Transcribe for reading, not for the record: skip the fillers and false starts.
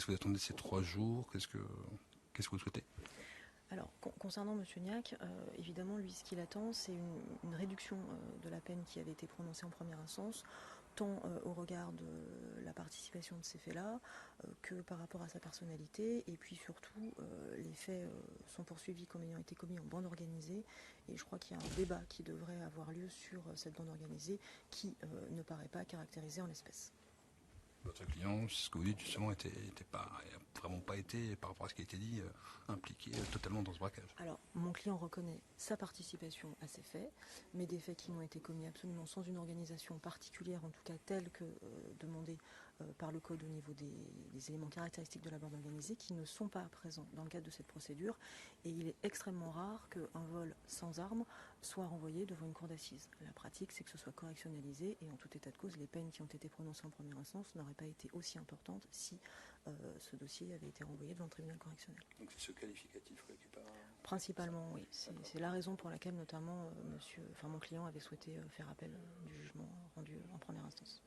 que vous attendez ces 3 jours? Qu'est-ce que vous souhaitez? Alors, concernant M. Niac, évidemment, lui, ce qu'il attend, c'est une réduction de la peine qui avait été prononcée en première instance, tant au regard de la participation de ces faits-là, que par rapport à sa personnalité, et puis surtout, les faits sont poursuivis comme ayant été commis en bande organisée, et je crois qu'il y a un débat qui devrait avoir lieu sur cette bande organisée qui ne paraît pas caractérisée en l'espèce. Votre client, ce que vous dites justement, n'a vraiment pas été, par rapport à ce qui a été dit, impliqué totalement dans ce braquage. Alors, mon client reconnaît sa participation à ces faits, mais des faits qui n'ont été commis absolument sans une organisation particulière, en tout cas telle que demandée par le Code au niveau des éléments caractéristiques de la bande organisée, qui ne sont pas présents dans le cadre de cette procédure. Et il est extrêmement rare qu'un vol sans arme soit renvoyé devant une cour d'assises. La pratique, c'est que ce soit correctionnalisé, et en tout état de cause, les peines qui ont été prononcées en première instance n'auraient pas été aussi importantes si ce dossier avait été renvoyé devant le tribunal correctionnel. Donc c'est ce qualificatif qui est pas... Principalement, oui. C'est la raison pour laquelle, notamment, mon client avait souhaité faire appel du jugement rendu en première instance.